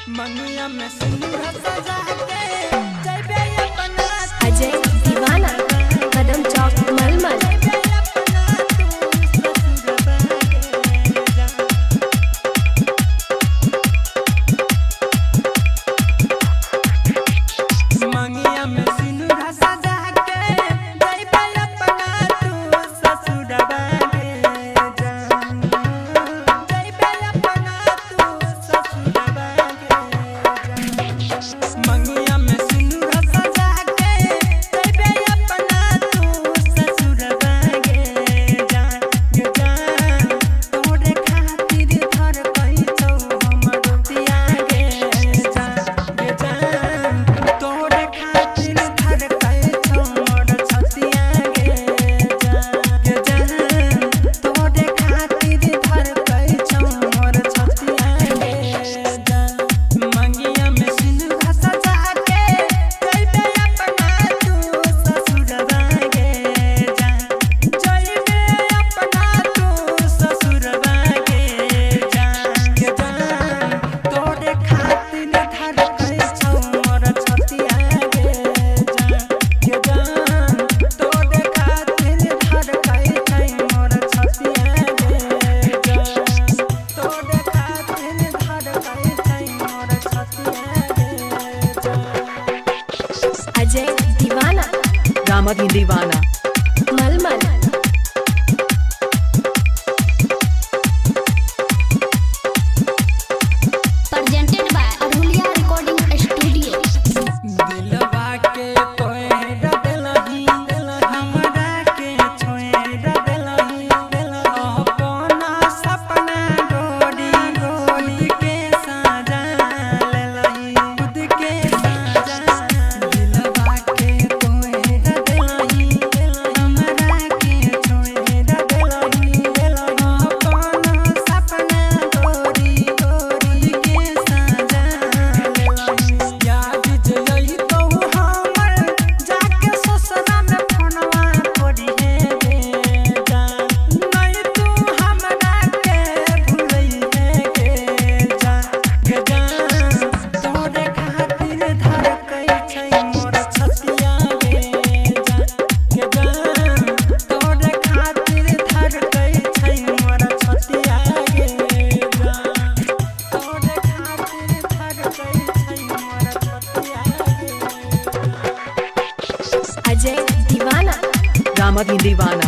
मंगिया में सिंदूर सजा के जइबे अपना अजय दीवाना कदम चौक मलमल। मंगिया में सिंदूर सजा के जइबे अपना तू ससुरबा के जान जइबे अपना तू ससुरबा के जान। मंगिया में सिंदूर सजा के जइबे अपना तू ससुरबा के जान जान। तोरे खातिर घर कहि छौ हमर पिया गे जान जान। तोरे खातिर घर कहि छौ मोर छतिया गे जान जान। तोरे खातिर घर कहि छौ मोर छतिया गे जान। मंगिया में सिंदूर सजा के जइबे अपना तू ससुरबा के जान जइबे अपना तू ससुरबा के जान जान। तोरे खातिर घर कहि छौ मोर छतिया गे जान जान। तोरे खातिर घर कहि छौ मोर छतिया गे जान। तोरे खातिर घर कहि छौ मोर छतिया गे जान। अजय दीवाना रामधीन दीवाना मलमल। Presented by Arulia Recording Studio। दिलवा के तोड़ देलही हमरा के छोड़ देलही अपना सपना गोरी गोरी के सजा लेलही खुद के सजा। दिलवा के तोड़ देलही हमरा के छोड़ देलही अपना सपना गोरी गोरी के सजा लेलही। याद जइही तो हमर जाके ससुरा में फोनवा करी हे गे जान। नहीं तू हमरा के भूलई हे गे जान जान। तोरे खातिर धर कहि छै मोर छतिया गे जान जान। तोरे खातिर धर कहि छै मोर छतिया गे जान। तोरे खातिर धर कहि छै मोर छतिया गे जान। अजय दीवाना रामधीन दीवाना